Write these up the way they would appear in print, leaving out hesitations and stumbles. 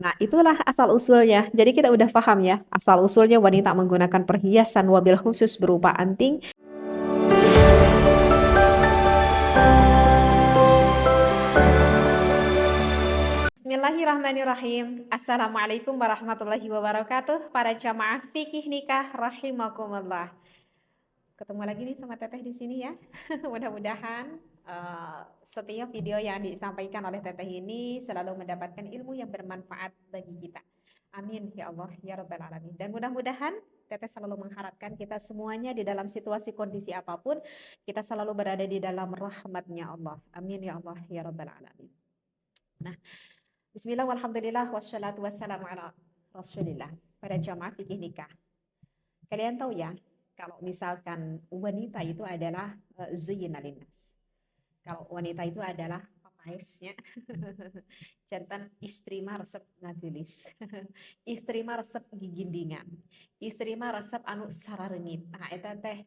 Nah, itulah asal-usulnya. Jadi kita udah paham ya, asal-usulnya wanita menggunakan perhiasan wabil khusus berupa anting. Bismillahirrahmanirrahim. Assalamualaikum warahmatullahi wabarakatuh. Para jamaah fikih nikah rahimakumullah. Ketemu lagi nih sama Teteh di sini ya. Mudah-mudahan setiap video yang disampaikan oleh Teteh ini selalu mendapatkan ilmu yang bermanfaat bagi kita. Amin ya Allah ya Rabbal Alamin. Dan mudah-mudahan Teteh selalu mengharapkan kita semuanya di dalam situasi kondisi apapun, kita selalu berada di dalam rahmatnya Allah. Amin ya Allah ya Rabbal Alamin. Nah, bismillah walhamdulillah wassalatu wassalamu ala rasulillah. Pada jamaah fikih nikah, kalian tahu ya, kalau misalkan wanita itu adalah zuyyina linnas. Kalau wanita itu adalah papaesnya. Jantan istri mah resep ngagelis. Istri mah resep gigindingan. Istri mah resep anu sararengit. Nah, itu teh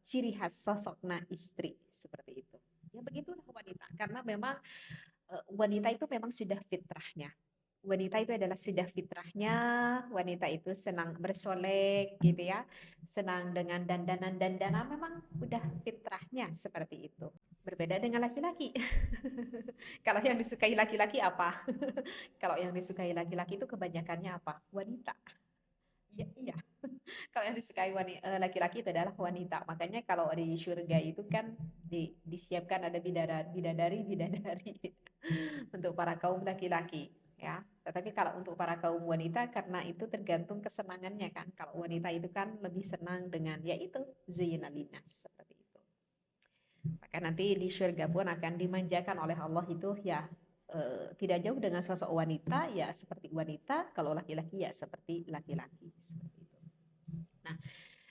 ciri khas sosokna istri seperti itu. Ya begitulah wanita, karena memang wanita itu memang sudah fitrahnya. Wanita itu adalah sudah fitrahnya, wanita itu senang bersolek gitu ya, senang dengan dandanan-dandanan, memang udah fitrahnya seperti itu. Berbeda dengan laki-laki. Kalau yang disukai laki-laki apa? Kalau yang disukai laki-laki itu kebanyakannya apa? Wanita. Iya, iya. Kalau yang disukai laki-laki itu adalah wanita. Makanya kalau di surga itu kan disiapkan ada bidadari untuk para kaum laki-laki ya. Tetapi kalau untuk para kaum wanita, karena itu tergantung kesenangannya kan. Kalau wanita itu kan lebih senang dengan yaitu zuyyina linnas seperti itu. Maka nanti di surga pun akan dimanjakan oleh Allah itu ya, tidak jauh dengan sosok wanita ya seperti wanita, kalau laki-laki ya seperti laki-laki seperti itu. Nah,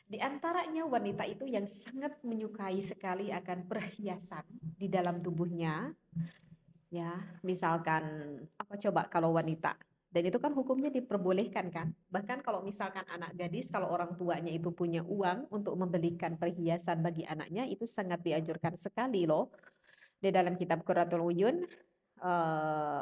di antaranya wanita itu yang sangat menyukai sekali akan perhiasan di dalam tubuhnya. Ya, misalkan apa coba kalau wanita, dan itu kan hukumnya diperbolehkan kan. Bahkan kalau misalkan anak gadis, kalau orang tuanya itu punya uang untuk membelikan perhiasan bagi anaknya, itu sangat dianjurkan sekali loh. Di dalam kitab Qurratul Uyun,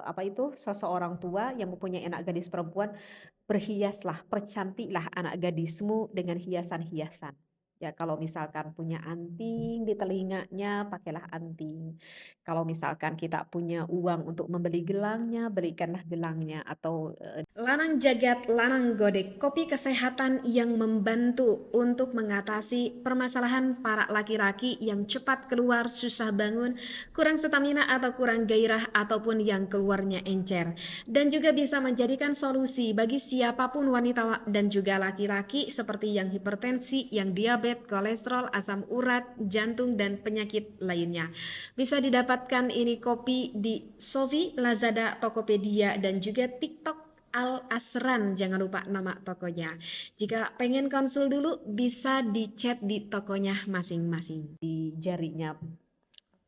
apa itu, seseorang tua yang mempunyai anak gadis perempuan, berhiaslah, percantiklah anak gadismu dengan hiasan-hiasan. Ya, kalau misalkan punya anting di telinganya, pakailah anting. Kalau misalkan kita punya uang untuk membeli gelangnya, belikanlah gelangnya. Atau lanang jagat, lanang godek, kopi kesehatan yang membantu untuk mengatasi permasalahan para laki-laki yang cepat keluar, susah bangun, kurang stamina atau kurang gairah, ataupun yang keluarnya encer. Dan juga bisa menjadikan solusi bagi siapapun wanita dan juga laki-laki seperti yang hipertensi, yang diabetes, kolesterol, asam urat, jantung, dan penyakit lainnya. Bisa didapatkan ini kopi di Shopee, Lazada, Tokopedia, dan juga TikTok Al Asran, jangan lupa nama tokonya. Jika pengen konsul dulu, bisa di-chat di tokonya masing-masing. Di jarinya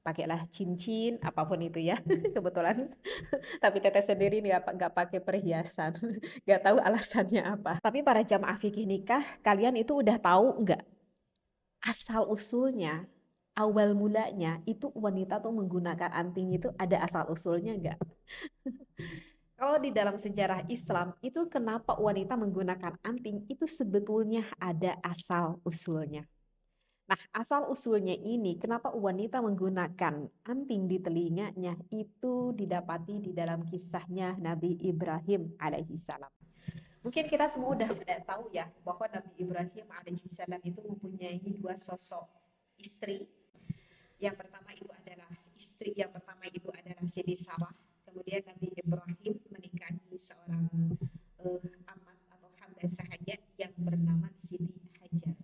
pakailah cincin apapun itu ya. Kebetulan tapi Teteh sendiri nggak pakai perhiasan, nggak tahu alasannya apa. Tapi para jamaah fikih nikah, kalian itu udah tahu nggak asal usulnya, awal mulanya itu wanita tuh menggunakan anting itu ada asal usulnya nggak? Kalau di dalam sejarah Islam itu kenapa wanita menggunakan anting itu sebetulnya ada asal usulnya. Nah, asal usulnya ini kenapa wanita menggunakan anting di telinganya itu didapati di dalam kisahnya Nabi Ibrahim alaihissalam. Mungkin kita semua udah tahu ya bahwa Nabi Ibrahim alaihissalam itu mempunyai dua sosok istri. Yang pertama itu adalah Siti Sarah. Kemudian Nabi Ibrahim menikahi seorang amat atau hamba sahaya yang bernama Siti Hajar.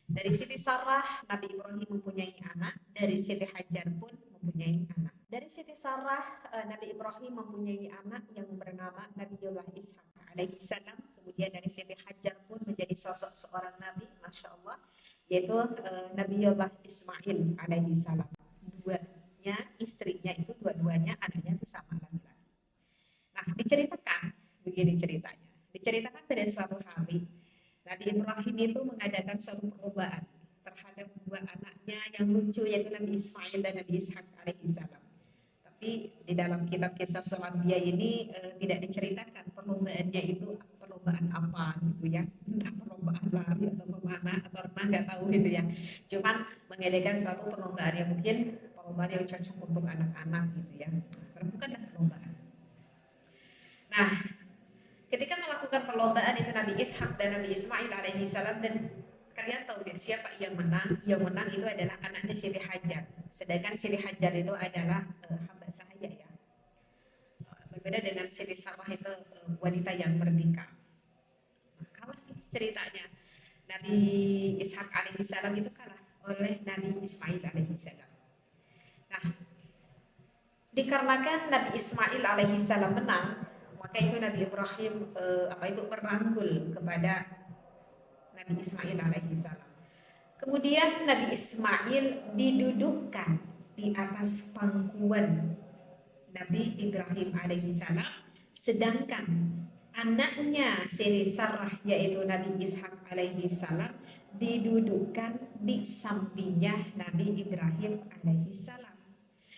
Dari Siti Sarah Nabi Ibrahim mempunyai anak, dari Siti Hajar pun mempunyai anak. Dari Siti Sarah Nabi Ibrahim mempunyai anak yang bernama Nabiullah Ishak alaihissalam. Kemudian dari Siti Hajar pun menjadi sosok seorang nabi, masya Allah, yaitu Nabiullah Ismail alaihissalam. Duanya istrinya itu dua-duanya anaknya itu sama laki-laki. Nah, diceritakan begini ceritanya. Diceritakan pada suatu hari Nabi Ibrahim itu mengadakan suatu perlombaan terhadap dua anaknya yang lucu, yaitu Nabi Ismail dan Nabi Ishak alaihissalam. Tapi di dalam kitab kisah Sulambiya ini tidak diceritakan perlombaannya itu perlombaan apa gitu ya, entah perlombaan lari atau memanah atau renang nggak tahu gitu ya. Cuman mengadakan suatu perlombaan yang mungkin perlombaan yang cocok untuk anak-anak gitu ya. Lakukanlah perlombaan. Nah, ketika melakukan perlombaan itu Nabi Ishak dan Nabi Ismail alaihi salam, dan kalian tahu gak siapa yang menang? Yang menang itu adalah anaknya Siti Hajar. Sedangkan Siti Hajar itu adalah hamba sahaya ya. Berbeda dengan Siti Sarah itu wanita yang merdeka. Kalah ceritanya. Nabi Ishak alaihi salam itu kalah oleh Nabi Ismail alaihi salam. Nah, dikarenakan Nabi Ismail alaihi salam menang, maka itu Nabi Ibrahim merangkul kepada Nabi Ismail alaihi salam. Kemudian Nabi Ismail didudukkan di atas pangkuan Nabi Ibrahim alaihi salam, sedangkan anaknya Siti Sarah yaitu Nabi Ishak alaihi salam didudukkan di sampingnya Nabi Ibrahim alaihi salam.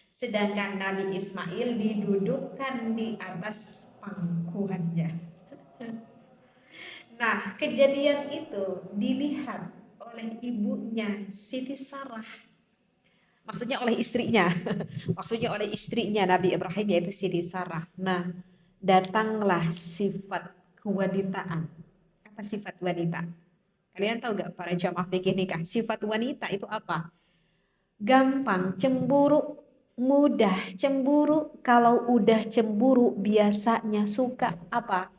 Sedangkan Nabi Ismail didudukkan di atas pangkuannya. Nah, kejadian itu dilihat oleh ibunya Siti Sarah. Maksudnya oleh istrinya. Maksudnya oleh istrinya Nabi Ibrahim yaitu Siti Sarah. Nah, datanglah sifat kewanitaan. Apa sifat wanita? Kalian tahu gak para jamaah fikih nikah? Sifat wanita itu apa? Gampang cemburu, mudah cemburu. Kalau udah cemburu biasanya suka apa?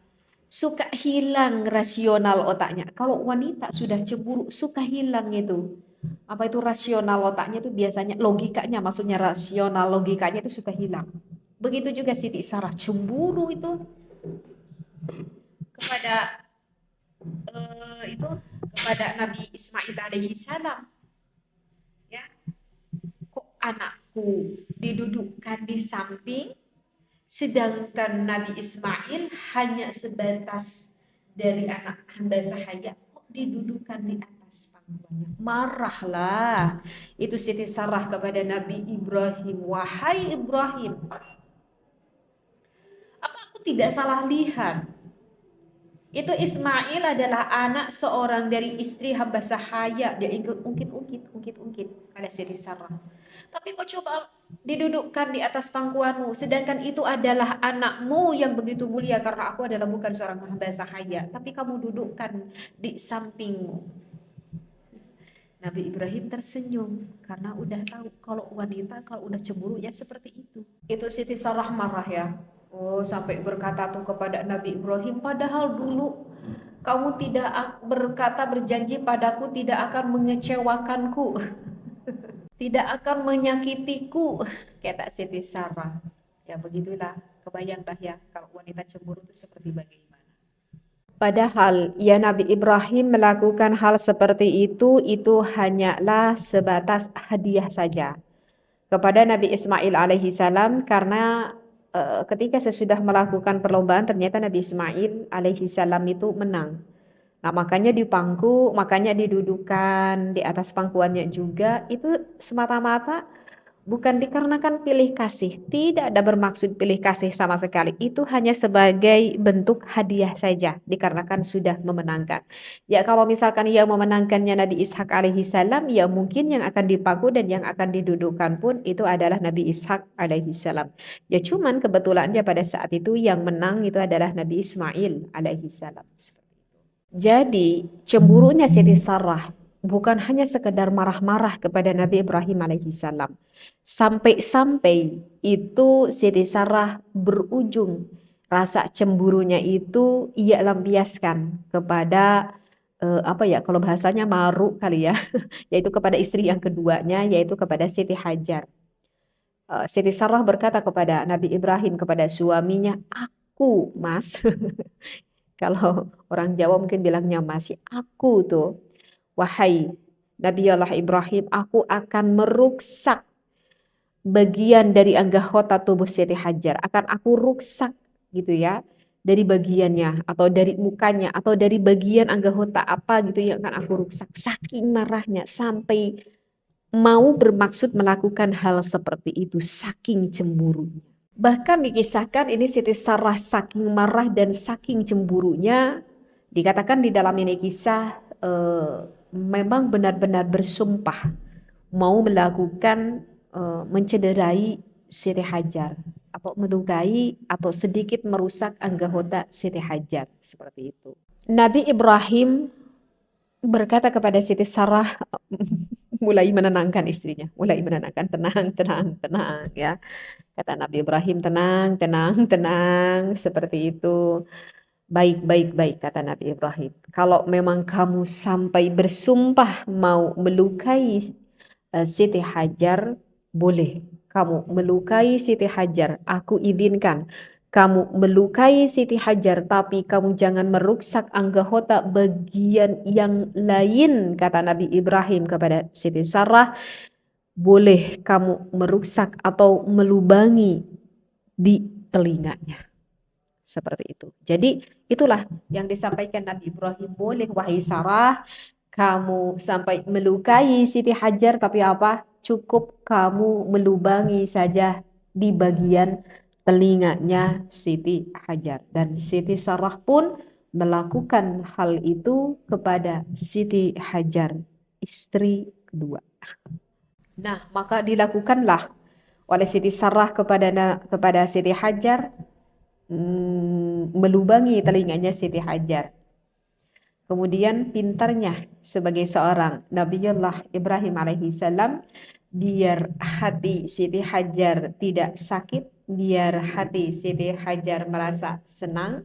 Suka hilang rasional otaknya. Kalau wanita sudah cemburu suka hilang itu. Apa itu rasional otaknya itu biasanya logikanya, maksudnya rasional logikanya itu suka hilang. Begitu juga Siti Sarah cemburu itu kepada kepada Nabi Ismail alaihi salam. Ya, kok anakku didudukkan di samping, sedangkan Nabi Ismail hanya sebatas dari anak hamba sahaya, kok didudukkan di atas pangkuannya. Marahlah itu Siti Sarah kepada Nabi Ibrahim. Wahai Ibrahim, apa aku tidak salah lihat? Itu Ismail adalah anak seorang dari istri hamba sahaya. Dia ikut ungkit pada Siti Sarah. Tapi kok coba didudukkan di atas pangkuanmu, sedangkan itu adalah anakmu yang begitu mulia, karena aku adalah bukan seorang hamba sahaya, tapi kamu dudukkan di sampingmu. Nabi Ibrahim tersenyum karena udah tahu kalau wanita kalau udah cemburu ya seperti itu. Itu Siti Sarah marah ya. Oh, sampai berkata tuh kepada Nabi Ibrahim, padahal dulu kamu tidak berkata berjanji padaku tidak akan mengecewakanku. Tidak akan menyakitiku, kata Siti Sarah. Ya begitulah, kebayanglah ya kalau wanita cemburu itu seperti bagaimana. Padahal ya Nabi Ibrahim melakukan hal seperti itu hanyalah sebatas hadiah saja kepada Nabi Ismail alaihi salam, karena ketika sesudah melakukan perlombaan ternyata Nabi Ismail alaihi salam itu menang. Nah, makanya makanya didudukan di atas pangkuannya juga, itu semata-mata bukan dikarenakan pilih kasih, tidak ada bermaksud pilih kasih sama sekali. Itu hanya sebagai bentuk hadiah saja, dikarenakan sudah memenangkan. Ya kalau misalkan yang memenangkannya Nabi Ishak alaihi salam, ya mungkin yang akan dipangku dan yang akan didudukan pun itu adalah Nabi Ishak alaihi salam. Ya cuman kebetulannya pada saat itu yang menang itu adalah Nabi Ismail alaihi salam. Jadi cemburunya Siti Sarah bukan hanya sekedar marah-marah kepada Nabi Ibrahim alaihissalam. Sampai-sampai itu Siti Sarah berujung rasa cemburunya itu ia lampiaskan kepada kalau bahasanya maru kali ya, yaitu kepada istri yang keduanya, yaitu kepada Siti Hajar. Siti Sarah berkata kepada Nabi Ibrahim, kepada suaminya, aku mas, kalau orang Jawa mungkin bilangnya masih aku tuh, wahai Nabi Allah Ibrahim, aku akan meruksak bagian dari anggota tubuh Siti Hajar, akan aku ruksak gitu ya, dari bagiannya atau dari mukanya atau dari bagian anggota apa gitu yang akan aku ruksak. Saking marahnya sampai mau bermaksud melakukan hal seperti itu saking cemburunya. Bahkan dikisahkan ini Siti Sarah saking marah dan saking cemburunya, dikatakan di dalam ini kisah memang benar-benar bersumpah mau melakukan mencederai Siti Hajar atau melukai atau sedikit merusak anggota Siti Hajar seperti itu. Nabi Ibrahim berkata kepada Siti Sarah, mulai menenangkan istrinya, mulai menenangkan, tenang ya. Kata Nabi Ibrahim, tenang, tenang, tenang, seperti itu. Baik, baik, baik, kata Nabi Ibrahim. Kalau memang kamu sampai bersumpah mau melukai Siti Hajar, boleh. Kamu melukai Siti Hajar, aku izinkan. Kamu melukai Siti Hajar, tapi kamu jangan merusak anggota bagian yang lain, kata Nabi Ibrahim kepada Siti Sarah. Boleh kamu merusak atau melubangi di telinganya. Seperti itu. Jadi itulah yang disampaikan Nabi Ibrahim. Boleh wahai Sarah, kamu sampai melukai Siti Hajar, tapi apa? Cukup kamu melubangi saja di bagian telinganya Siti Hajar. Dan Siti Sarah pun melakukan hal itu kepada Siti Hajar, istri kedua. Nah, maka dilakukanlah oleh Siti Sarah kepada Siti Hajar, melubangi telinganya Siti Hajar. Kemudian pintarnya sebagai seorang Nabiullah Ibrahim alaihissalam, biar hati Siti Hajar tidak sakit, biar hati Siti Hajar merasa senang,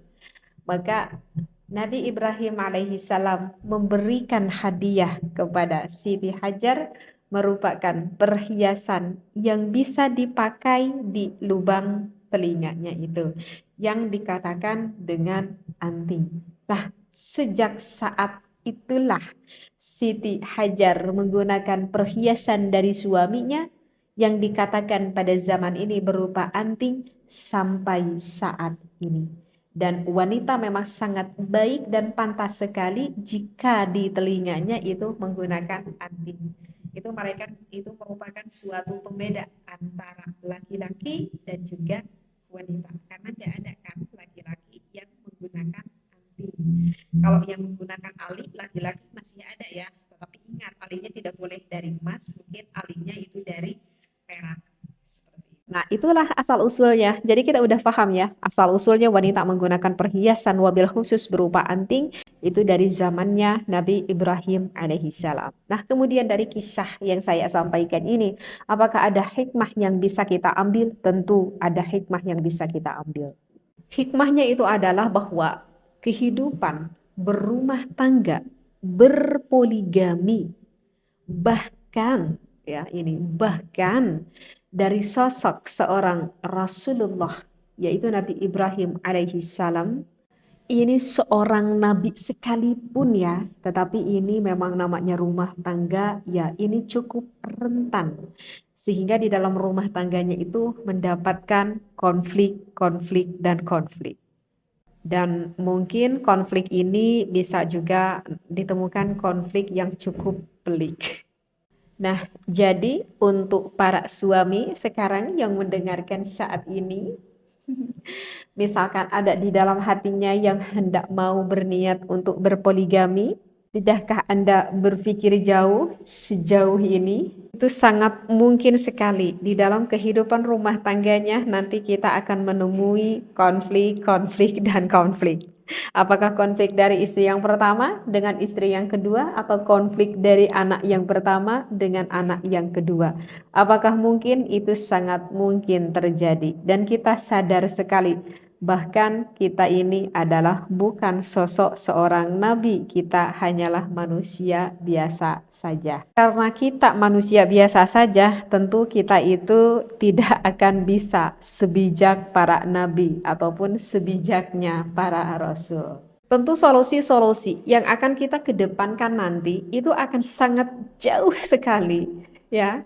maka Nabi Ibrahim alaihissalam memberikan hadiah kepada Siti Hajar merupakan perhiasan yang bisa dipakai di lubang telinganya itu, yang dikatakan dengan anting. Nah, sejak saat itulah Siti Hajar menggunakan perhiasan dari suaminya yang dikatakan pada zaman ini berupa anting sampai saat ini. Dan wanita memang sangat baik dan pantas sekali jika di telinganya itu menggunakan anting. Itu merupakan suatu pembeda antara laki-laki dan juga wanita. Karena tidak ada kan laki-laki yang menggunakan anting. Kalau yang menggunakan alit laki-laki masih ada ya. Tetapi ingat, alitnya tidak boleh dari emas, mungkin alitnya itu dari perak. Nah, itulah asal usulnya. Jadi kita udah paham ya, asal usulnya wanita menggunakan perhiasan wabil khusus berupa anting itu dari zamannya Nabi Ibrahim alaihissalam. Nah, kemudian dari kisah yang saya sampaikan ini, apakah ada hikmah yang bisa kita ambil? Tentu ada hikmah yang bisa kita ambil. Hikmahnya itu adalah bahwa kehidupan berumah tangga, berpoligami, bahkan dari sosok seorang Rasulullah, yaitu Nabi Ibrahim alaihissalam, ini seorang nabi sekalipun ya, tetapi ini memang namanya rumah tangga ya, ini cukup rentan. Sehingga di dalam rumah tangganya itu mendapatkan konflik. Dan mungkin konflik ini bisa juga ditemukan konflik yang cukup pelik. Nah, jadi untuk para suami sekarang yang mendengarkan saat ini, misalkan ada di dalam hatinya yang hendak mau berniat untuk berpoligami, sudahkah Anda berpikir sejauh ini? Itu sangat mungkin sekali di dalam kehidupan rumah tangganya nanti kita akan menemui konflik. Apakah konflik dari istri yang pertama dengan istri yang kedua, atau konflik dari anak yang pertama dengan anak yang kedua? Apakah mungkin? Itu sangat mungkin terjadi. Dan kita sadar sekali, bahkan kita ini adalah bukan sosok seorang nabi, kita hanyalah manusia biasa saja. Karena kita manusia biasa saja, tentu kita itu tidak akan bisa sebijak para nabi ataupun sebijaknya para rasul. Tentu solusi-solusi yang akan kita kedepankan nanti itu akan sangat jauh sekali ya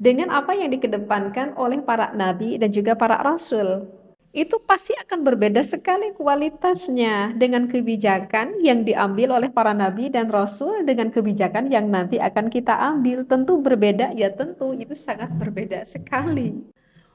dengan apa yang dikedepankan oleh para nabi dan juga para rasul. itu pasti akan berbeda sekali kualitasnya dengan kebijakan yang diambil oleh para nabi dan rasul dengan kebijakan yang nanti akan kita ambil. Tentu berbeda, ya tentu itu sangat berbeda sekali.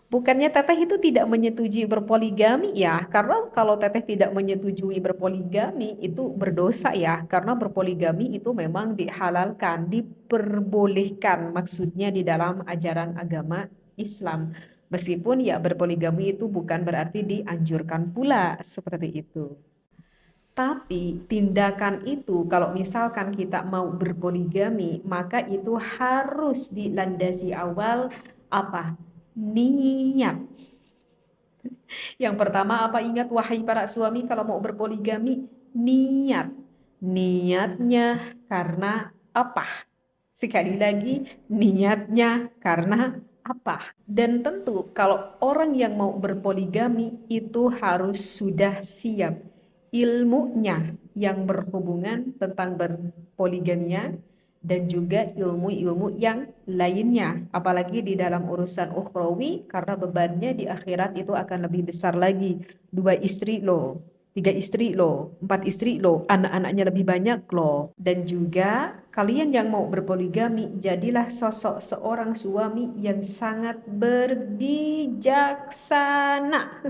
Bukannya Teteh itu tidak menyetujui berpoligami ya, karena kalau Teteh tidak menyetujui berpoligami itu berdosa ya, karena berpoligami itu memang dihalalkan, diperbolehkan maksudnya di dalam ajaran agama Islam. Meskipun ya berpoligami itu bukan berarti dianjurkan pula seperti itu. Tapi tindakan itu kalau misalkan kita mau berpoligami, maka itu harus dilandasi awal apa? Niat. Yang pertama apa, ingat wahai para suami kalau mau berpoligami, niat. Niatnya karena apa? Sekali lagi, niatnya karena apa? Dan tentu kalau orang yang mau berpoligami itu harus sudah siap ilmunya yang berhubungan tentang berpoligaminya dan juga ilmu-ilmu yang lainnya, apalagi di dalam urusan ukhrawi, karena bebannya di akhirat itu akan lebih besar lagi. 2 istri loh, 3 istri loh, 4 istri loh, anak-anaknya lebih banyak loh. Dan juga kalian yang mau berpoligami, jadilah sosok seorang suami yang sangat berbijaksana.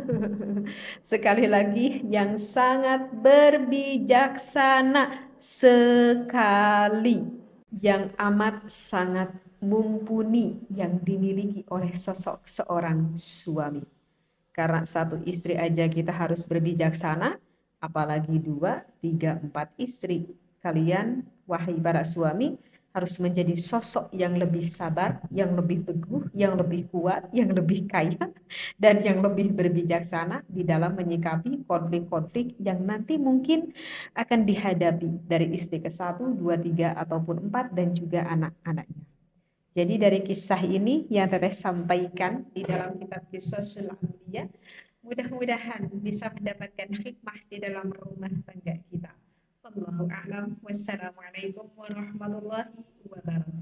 Sekali lagi, yang sangat berbijaksana sekali, yang amat sangat mumpuni yang dimiliki oleh sosok seorang suami. Karena 1 istri aja kita harus berbijaksana, apalagi 2, 3, 4 istri. Kalian, wahai para suami, harus menjadi sosok yang lebih sabar, yang lebih teguh, yang lebih kuat, yang lebih kaya, dan yang lebih berbijaksana di dalam menyikapi konflik-konflik yang nanti mungkin akan dihadapi dari istri ke 1, 2, 3, ataupun 4, dan juga anak-anaknya. Jadi dari kisah ini yang Teteh sampaikan di dalam kitab Qisasul Anbiya, mudah-mudahan bisa mendapatkan hikmah di dalam rumah tangga kita. Wallahu a'lam. Wassalamualaikum warahmatullahi wabarakatuh.